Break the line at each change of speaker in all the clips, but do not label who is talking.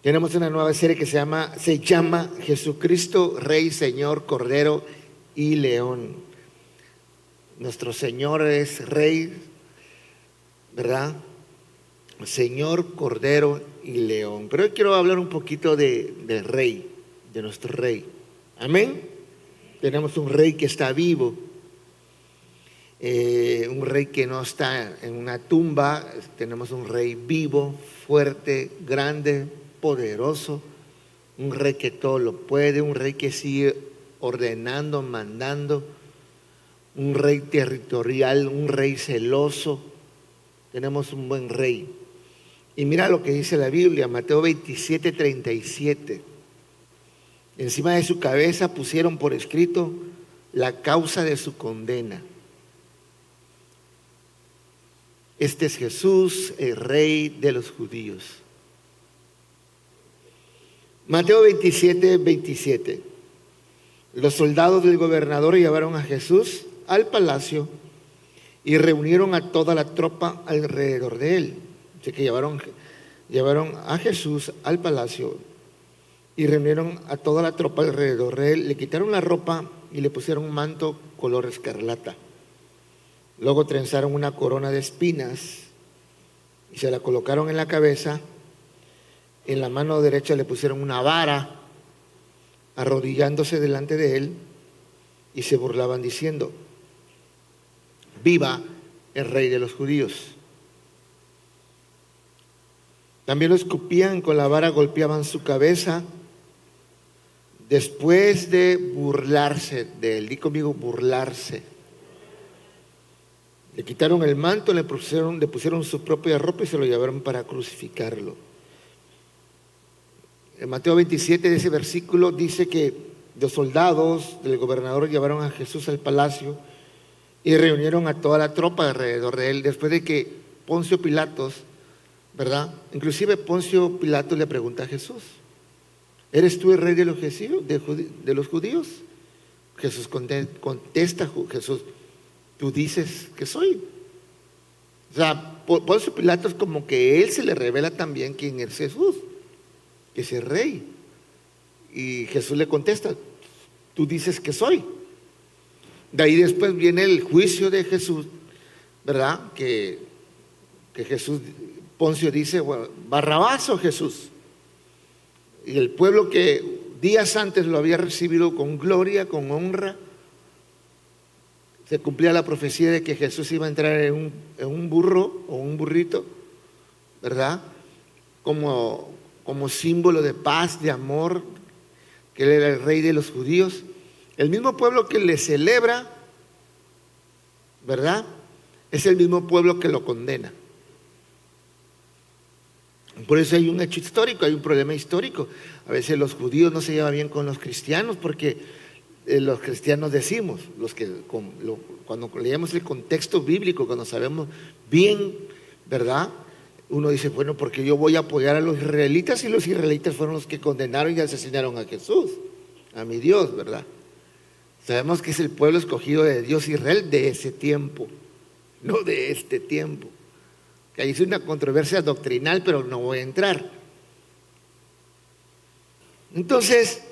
Tenemos una nueva serie que se llama Jesucristo, Rey, Señor, Cordero y León. Nuestro Señor es Rey, ¿verdad? Señor, Cordero y León. Pero hoy quiero hablar un poquito del Rey, de nuestro Rey. Amén. Tenemos un Rey que está vivo, un Rey que no está en una tumba. Tenemos un Rey vivo, fuerte, grande, poderoso, un Rey que todo lo puede, un Rey que sigue ordenando, mandando, un Rey territorial, un Rey celoso. Tenemos un buen Rey. Y mira lo que dice la Biblia, Mateo 27:37. Encima de su cabeza pusieron por escrito la causa de su condena. Este es Jesús, el Rey de los judíos. Mateo 27:27. Los soldados del gobernador llevaron a Jesús al palacio y reunieron a toda la tropa alrededor de él. Así que llevaron a Jesús al palacio y reunieron a toda la tropa alrededor de él. Le quitaron la ropa y le pusieron un manto color escarlata. Luego trenzaron una corona de espinas y se la colocaron en la cabeza. En la mano derecha le pusieron una vara, arrodillándose delante de él, y se burlaban diciendo: ¡Viva el Rey de los judíos! También lo escupían, con la vara golpeaban su cabeza después de burlarse de él. Di conmigo, burlarse. Le quitaron el manto, le pusieron su propia ropa y se lo llevaron para crucificarlo. En Mateo 27, de ese versículo, dice que los soldados del gobernador llevaron a Jesús al palacio y reunieron a toda la tropa alrededor de él, después de que Poncio Pilatos, ¿verdad? Inclusive Poncio Pilatos le pregunta a Jesús: ¿eres tú el rey de los judíos? Jesús contesta, Jesús: tú dices que soy. O sea, Poncio Pilatos, como que él se le revela también quién es Jesús, que es el rey. Y Jesús le contesta: tú dices que soy. De ahí después viene el juicio de Jesús, ¿verdad? Que Jesús, Poncio dice: bueno, Barrabás o Jesús. Y el pueblo que días antes lo había recibido con gloria, con honra, se cumplía la profecía de que Jesús iba a entrar en un burro o un burrito, ¿verdad? Como símbolo de paz, de amor, que él era el Rey de los judíos. El mismo pueblo que le celebra, ¿verdad?, es el mismo pueblo que lo condena. Por eso hay un hecho histórico, hay un problema histórico. A veces los judíos no se llevan bien con los cristianos, porque los cristianos decimos, cuando leemos el contexto bíblico, cuando sabemos bien, ¿verdad?, uno dice: bueno, porque yo voy a apoyar a los israelitas, y los israelitas fueron los que condenaron y asesinaron a Jesús, a mi Dios, ¿verdad? Sabemos que es el pueblo escogido de Dios, Israel, de ese tiempo, no de este tiempo. Que ahí es una controversia doctrinal, pero no voy a entrar. Entonces,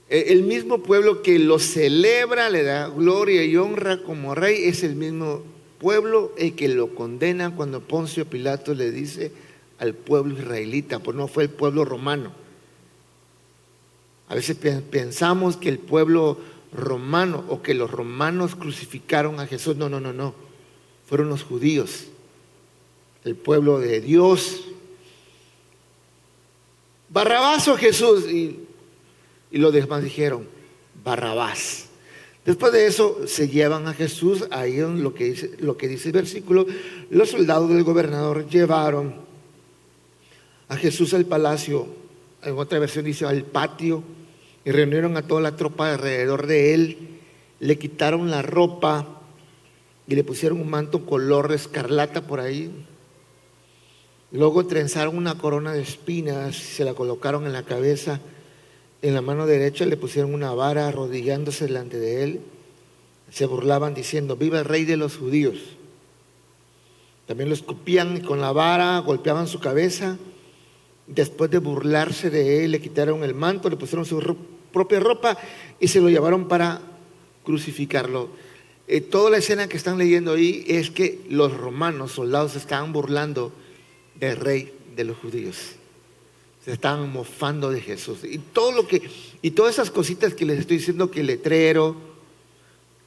el mismo pueblo que lo celebra, le da gloria y honra como rey, es el mismo pueblo el que lo condena cuando Poncio Pilato le dice al pueblo israelita, pues no fue el pueblo romano. A veces pensamos que el pueblo romano, o que los romanos crucificaron a Jesús. No, fueron los judíos, el pueblo de Dios. Barrabás o Jesús, y los demás dijeron: Barrabás. Después de eso se llevan a Jesús. Ahí es lo que dice el versículo. Los soldados del gobernador llevaron a Jesús al palacio, en otra versión dice al patio, y reunieron a toda la tropa alrededor de él. Le quitaron la ropa y le pusieron un manto color escarlata por ahí. Luego trenzaron una corona de espinas y se la colocaron en la cabeza. En la mano derecha le pusieron una vara, arrodillándose delante de él. Se burlaban diciendo: ¡viva el Rey de los judíos! También lo escupían y con la vara golpeaban su cabeza Después de burlarse de él, le quitaron el manto, le pusieron su propia ropa y se lo llevaron para crucificarlo. Toda la escena que están leyendo ahí es que los romanos, soldados, se estaban burlando del rey de los judíos. Se estaban mofando de Jesús. Y todas esas cositas que les estoy diciendo, que el letrero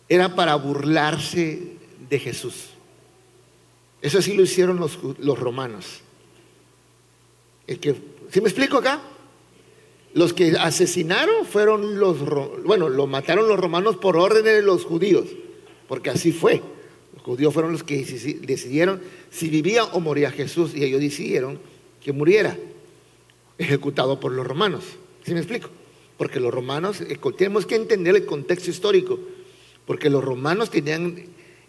era para burlarse de Jesús. Eso sí lo hicieron los romanos. ¿Sí me explico acá? Los que asesinaron fueron lo mataron los romanos por orden de los judíos, porque así fue. Los judíos fueron los que decidieron si vivía o moría Jesús, y ellos decidieron que muriera, ejecutado por los romanos. ¿Sí me explico? Porque los romanos, tenemos que entender el contexto histórico, porque los romanos tenían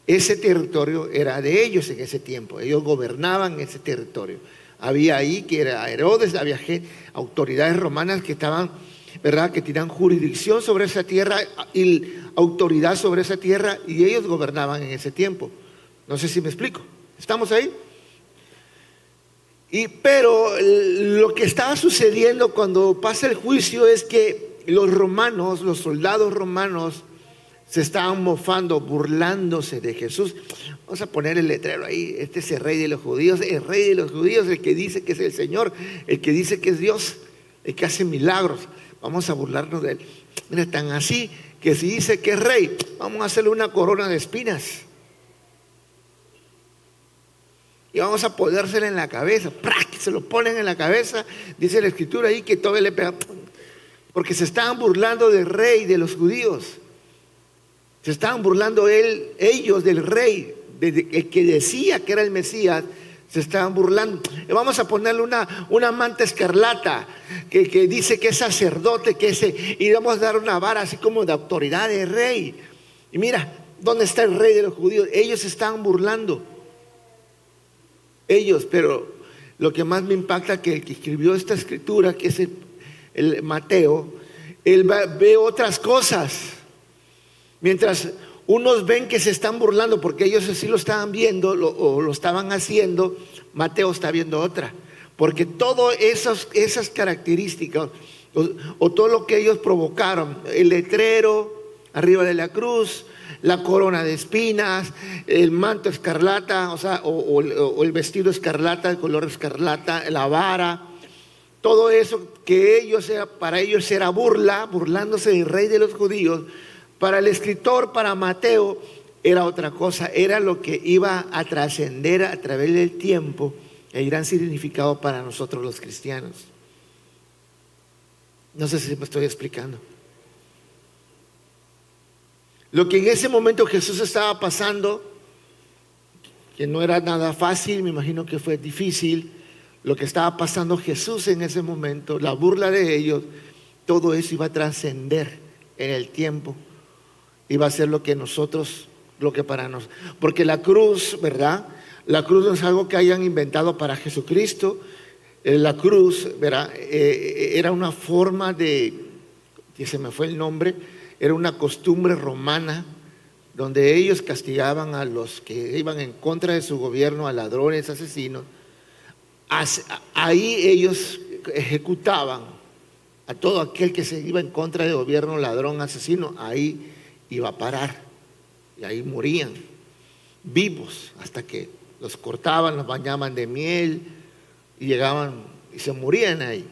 ese territorio, era de ellos en ese tiempo, ellos gobernaban ese territorio. Había ahí que era Herodes, había autoridades romanas que estaban, ¿verdad?, que tenían jurisdicción sobre esa tierra y autoridad sobre esa tierra, y ellos gobernaban en ese tiempo. No sé si me explico. ¿Estamos ahí? Pero lo que estaba sucediendo cuando pasa el juicio es que los romanos, los soldados romanos, se estaban mofando, burlándose de Jesús. Vamos a poner el letrero ahí: este es el rey de los judíos, el rey de los judíos, el que dice que es el Señor, el que dice que es Dios, el que hace milagros. Vamos a burlarnos de él. Mira, tan así que si dice que es rey, vamos a hacerle una corona de espinas y vamos a ponérsela en la cabeza. ¡Prac! Se lo ponen en la cabeza. Dice la escritura ahí que todo le pega, porque se estaban burlando del rey de los judíos. Se estaban burlando ellos del rey, el que decía que era el Mesías. Se estaban burlando. Y vamos a ponerle una manta escarlata que dice que es sacerdote, y vamos a dar una vara así como de autoridad de rey. Y mira, ¿dónde está el rey de los judíos? Ellos se estaban burlando. Ellos, pero lo que más me impacta, que el que escribió esta escritura, que es el Mateo, él ve otras cosas. Mientras unos ven que se están burlando porque ellos así lo estaban viendo o lo estaban haciendo, Mateo está viendo otra. Porque todas esas características o todo lo que ellos provocaron, el letrero arriba de la cruz, la corona de espinas, el manto escarlata, o el vestido escarlata, el color escarlata, la vara, todo eso que para ellos era burlándose del rey de los judíos. Para el escritor, para Mateo, era otra cosa, era lo que iba a trascender a través del tiempo, el gran significado para nosotros los cristianos. No sé si me estoy explicando. Lo que en ese momento Jesús estaba pasando, que no era nada fácil, me imagino que fue difícil, lo que estaba pasando Jesús en ese momento, la burla de ellos, todo eso iba a trascender en el tiempo. Iba a ser lo que para nosotros, porque la cruz, ¿verdad? La cruz no es algo que hayan inventado para Jesucristo. La cruz, ¿verdad? Era una forma que se me fue el nombre, era una costumbre romana, donde ellos castigaban a los que iban en contra de su gobierno, a ladrones, asesinos. Ahí ellos ejecutaban a todo aquel que se iba en contra del gobierno, ladrón, asesino. Ahí iba a parar y ahí morían vivos hasta que los cortaban, los bañaban de miel y llegaban y se morían ahí.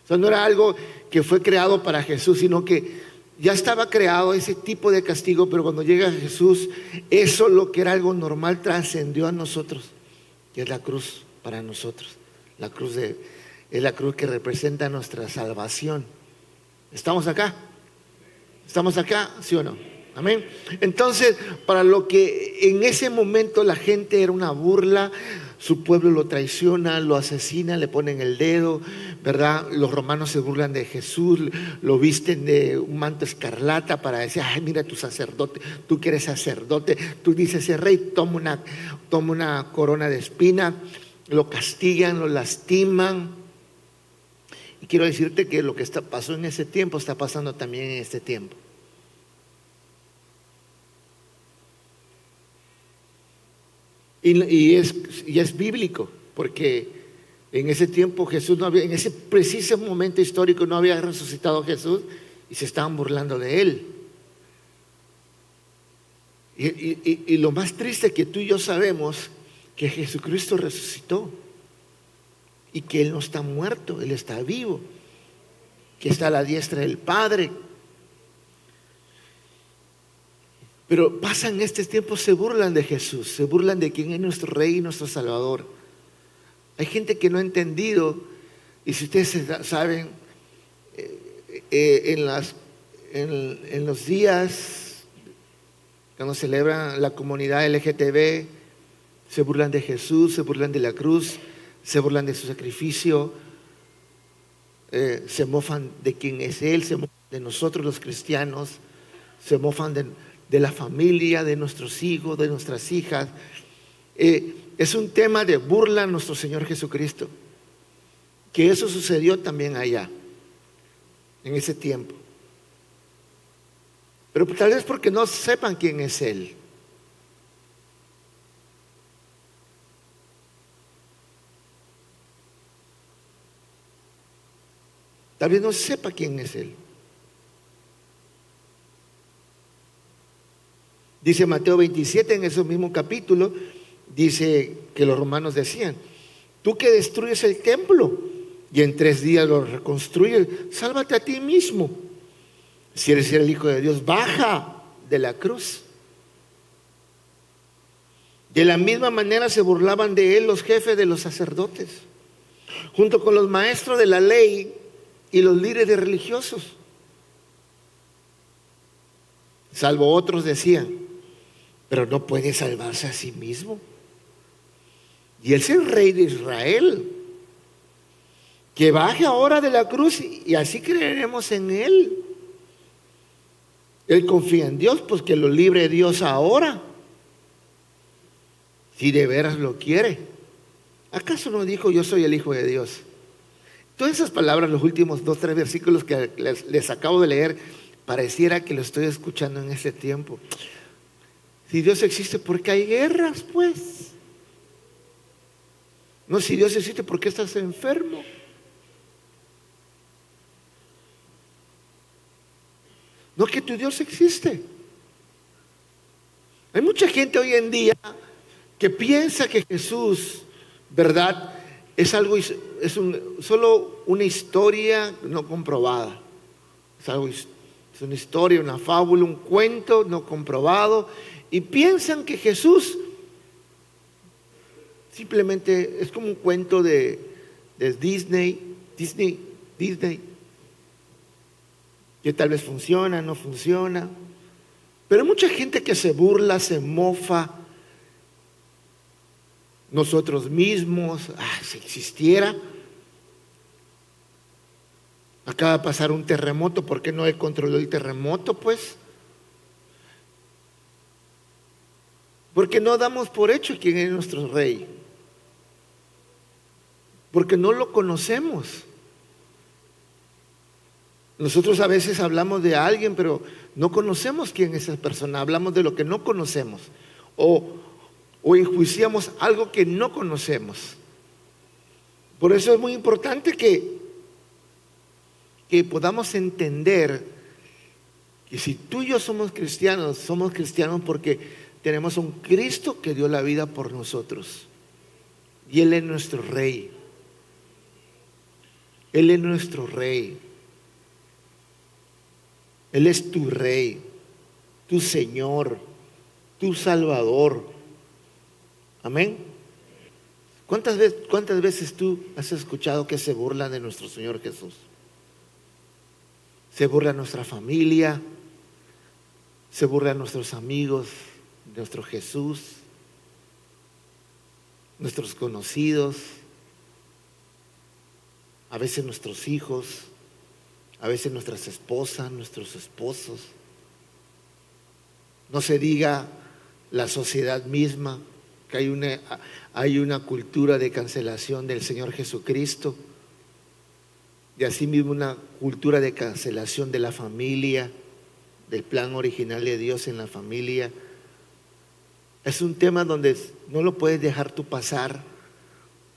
Eso no era algo que fue creado para Jesús, sino que ya estaba creado ese tipo de castigo, pero cuando llega Jesús, eso, lo que era algo normal, trascendió a nosotros, que es la cruz para nosotros. La cruz es la cruz que representa nuestra salvación. ¿Estamos acá? ¿Estamos acá? ¿Sí o no? Amén. Entonces, para lo que en ese momento la gente era una burla, su pueblo lo traiciona, lo asesina, le ponen el dedo, ¿verdad? Los romanos se burlan de Jesús, lo visten de un manto escarlata para decir: ay, mira tu sacerdote, tú que eres sacerdote, tú dices el rey, toma una corona de espina, lo castigan, lo lastiman. Y quiero decirte que lo que pasó en ese tiempo está pasando también en este tiempo. Y es bíblico, porque En ese tiempo Jesús no había, en ese preciso momento histórico no había resucitado Jesús y se estaban burlando de él. Y lo más triste es que tú y yo sabemos que Jesucristo resucitó y que Él no está muerto, Él está vivo, que está a la diestra del Padre. Pero pasan estos tiempos, se burlan de Jesús, se burlan de quien es nuestro Rey y nuestro Salvador. Hay gente que no ha entendido, y si ustedes saben, en los días cuando celebran la comunidad LGTB, se burlan de Jesús, se burlan de la cruz, se burlan de su sacrificio, se mofan de quién es Él, se mofan de nosotros los cristianos, se mofan de la familia, de nuestros hijos, de nuestras hijas. Es un tema de burla a nuestro Señor Jesucristo, que eso sucedió también allá, en ese tiempo. Pero tal vez porque no sepan quién es Él. Tal vez no sepa quién es Él. Dice Mateo 27, en ese mismo capítulo, dice que los romanos decían: tú que destruyes el templo y en 3 días lo reconstruyes, sálvate a ti mismo. Si eres el Hijo de Dios, baja de la cruz. De la misma manera se burlaban de Él los jefes de los sacerdotes, junto con los maestros de la ley y los líderes religiosos. Salvo otros decían: pero no puede salvarse a sí mismo. Y Él es el Rey de Israel. Que baje ahora de la cruz y así creeremos en Él. Él confía en Dios, pues que lo libre Dios ahora, si de veras lo quiere. ¿Acaso no dijo: yo soy el Hijo de Dios? Todas esas palabras, los últimos 2, 3 versículos que les acabo de leer, pareciera que lo estoy escuchando en este tiempo. Si Dios existe, ¿por qué hay guerras, pues? No, si Dios existe, ¿por qué estás enfermo? No, que tu Dios existe. Hay mucha gente hoy en día que piensa que Jesús, ¿verdad?, es algo, solo una historia no comprobada. Es una historia, una fábula, un cuento no comprobado. Y piensan que Jesús simplemente es como un cuento de Disney, que tal vez funciona, no funciona. Pero hay mucha gente que se burla, se mofa. Nosotros mismos, si existiera. Acaba de pasar un terremoto, ¿por qué no Él controló el terremoto, pues? Porque no damos por hecho quién es nuestro Rey. Porque no lo conocemos. Nosotros a veces hablamos de alguien, pero no conocemos quién es esa persona. Hablamos de lo que no conocemos. O enjuiciamos algo que no conocemos. Por eso es muy importante que podamos entender que si tú y yo somos cristianos porque tenemos un Cristo que dio la vida por nosotros. Y Él es nuestro Rey. Él es nuestro Rey. Él es tu Rey, tu Señor, tu Salvador. Amén. ¿Cuántas veces tú has escuchado que se burlan de nuestro Señor Jesús? Se burla nuestra familia, se burlan nuestros amigos, nuestro Jesús, nuestros conocidos, a veces nuestros hijos, a veces nuestras esposas, nuestros esposos. No se diga la sociedad misma, que hay una cultura de cancelación del Señor Jesucristo, y asimismo una cultura de cancelación de la familia, del plan original de Dios en la familia. Es un tema donde no lo puedes dejar tú pasar,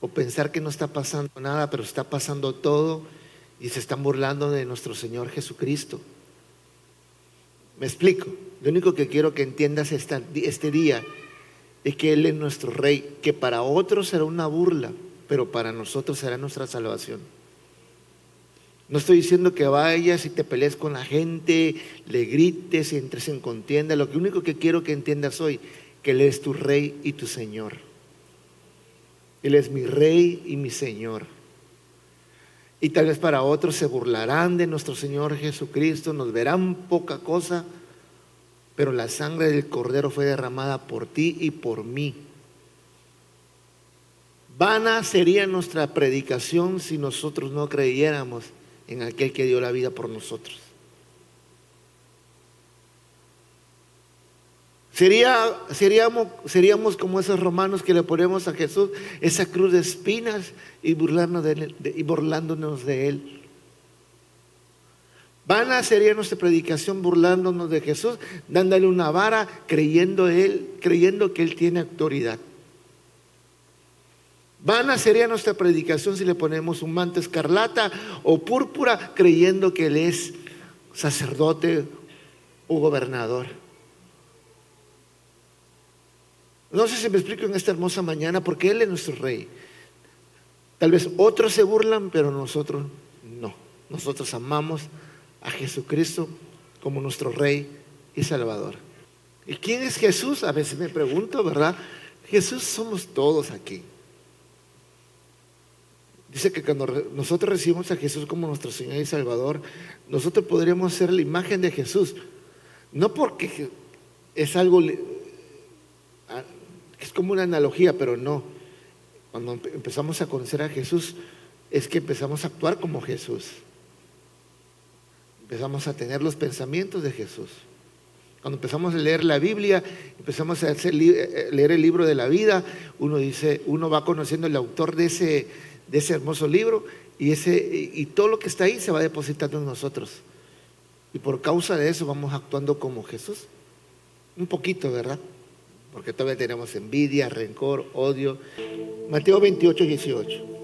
o pensar que no está pasando nada, pero está pasando todo y se están burlando de nuestro Señor Jesucristo. Me explico. Lo único que quiero que entiendas este día es que Él es nuestro Rey, que para otros será una burla, pero para nosotros será nuestra salvación. No estoy diciendo que vayas y te pelees con la gente, le grites y entres en contienda. Lo único que quiero que entiendas hoy, que Él es tu Rey y tu Señor. Él es mi Rey y mi Señor. Y tal vez para otros se burlarán de nuestro Señor Jesucristo, nos verán poca cosa, pero la sangre del Cordero fue derramada por ti y por mí. Vana sería nuestra predicación si nosotros no creyéramos en aquel que dio la vida por nosotros. Seríamos como esos romanos que le ponemos a Jesús esa cruz de espinas y burlándonos de Él. Vana sería nuestra predicación burlándonos de Jesús, dándole una vara, creyendo que Él tiene autoridad. Vana sería nuestra predicación si le ponemos un manto escarlata o púrpura, creyendo que Él es sacerdote o gobernador. No sé si me explico en esta hermosa mañana, porque Él es nuestro Rey. Tal vez otros se burlan, pero nosotros no. Nosotros amamos a Jesucristo como nuestro Rey y Salvador. ¿Y quién es Jesús? A veces me pregunto, ¿verdad? Jesús somos todos aquí. Dice que cuando nosotros recibimos a Jesús como nuestro Señor y Salvador, nosotros podremos ser la imagen de Jesús. No porque es algo, es como una analogía, pero no. Cuando empezamos a conocer a Jesús, es que empezamos a actuar como Jesús. Empezamos a tener los pensamientos de Jesús. Cuando empezamos a leer la Biblia, empezamos a leer el libro de la vida, uno va conociendo el autor de ese hermoso libro y todo lo que está ahí se va depositando en nosotros. Y por causa de eso vamos actuando como Jesús. Un poquito, ¿verdad? Porque todavía tenemos envidia, rencor, odio. Mateo 28, 18.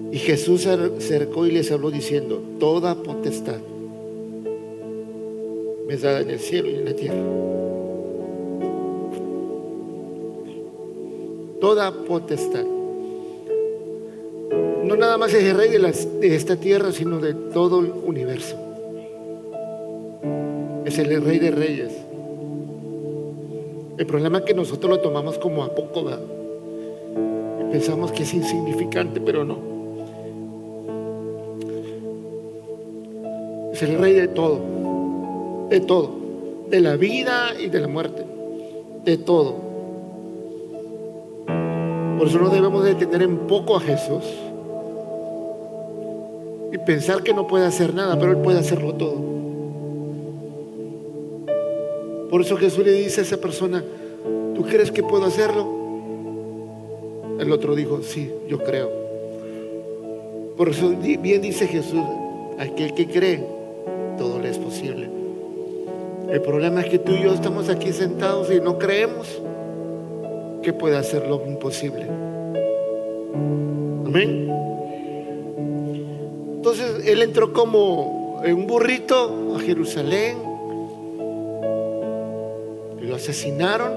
Y Jesús se acercó y les habló diciendo: toda potestad me es dada en el cielo y en la tierra. Toda potestad. No nada más es el rey de esta tierra, sino de todo el universo. Es el rey de reyes. El problema es que nosotros lo tomamos como a poco, ¿verdad? Pensamos que es insignificante, pero no. Es el rey de todo, de la vida y de la muerte, de todo. Por eso no debemos de tener en poco a Jesús y pensar que no puede hacer nada, pero Él puede hacerlo todo. Por eso Jesús le dice a esa persona: ¿tú crees que puedo hacerlo? El otro dijo: sí, yo creo. Por eso bien dice Jesús: aquel que cree, todo le es posible. El problema es que tú y yo estamos aquí sentados y no creemos que puede hacer lo imposible. Amén. Entonces Él entró como en un burrito a Jerusalén y lo asesinaron,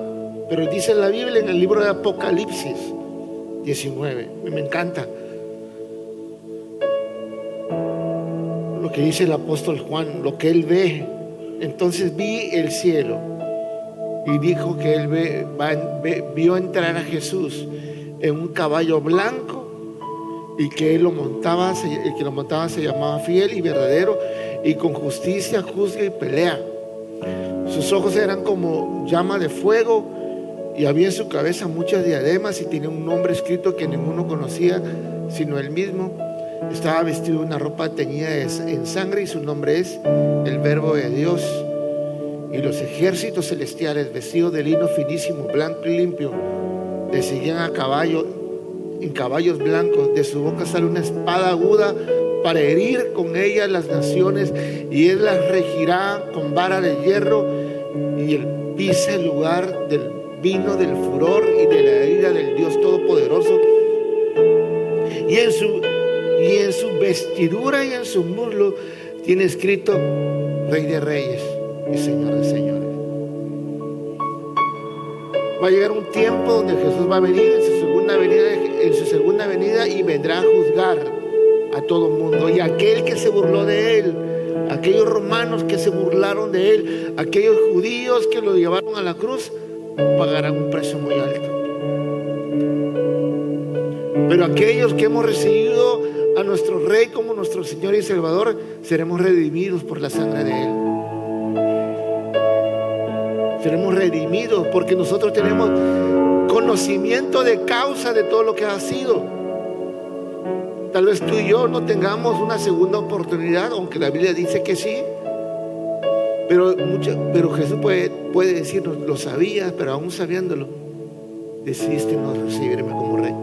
pero dice la Biblia en el libro de Apocalipsis 19, me encanta lo que dice el apóstol Juan, lo que él ve. Entonces vi el cielo y dijo que él vio entrar a Jesús en un caballo blanco y que el que lo montaba se llamaba Fiel y Verdadero, y con justicia juzga y pelea. Sus ojos eran como llama de fuego y había en su cabeza muchas diademas y tenía un nombre escrito que ninguno conocía sino él mismo. Estaba vestido de una ropa teñida en sangre y su nombre es el Verbo de Dios. Y los ejércitos celestiales, vestidos de lino finísimo, blanco y limpio, le seguían a caballo, en caballos blancos. De su boca sale una espada aguda para herir con ella las naciones, y él las regirá con vara de hierro, y él pisa el lugar vino del furor y de la ira del Dios Todopoderoso, y en su vestidura y en su muslo tiene escrito Rey de Reyes y Señor de Señores. Va a llegar un tiempo donde Jesús va a venir en su segunda venida y vendrá a juzgar a todo mundo. Y aquel que se burló de él, aquellos romanos que se burlaron de él, aquellos judíos que lo llevaron a la cruz, pagarán un precio muy alto. Pero aquellos que hemos recibido a nuestro Rey como nuestro Señor y Salvador, seremos redimidos por la sangre de él. Seremos redimidos porque nosotros tenemos conocimiento de causa de todo lo que ha sido. Tal vez tú y yo no tengamos una segunda oportunidad, aunque la Biblia dice que sí. Pero Jesús puede decirnos, lo sabías, pero aún sabiéndolo, decidiste no recibirme como Rey.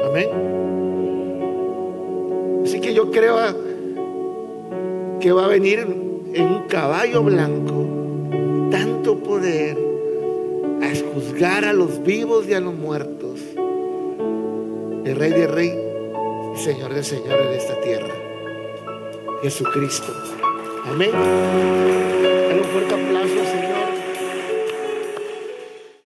Amén. Así que yo creo que va a venir en un caballo blanco, tanto poder, a juzgar a los vivos y a los muertos, el Rey de Reyes y Señor de Señores de esta tierra, Jesucristo. Amén. Dale un fuerte aplauso, Señor.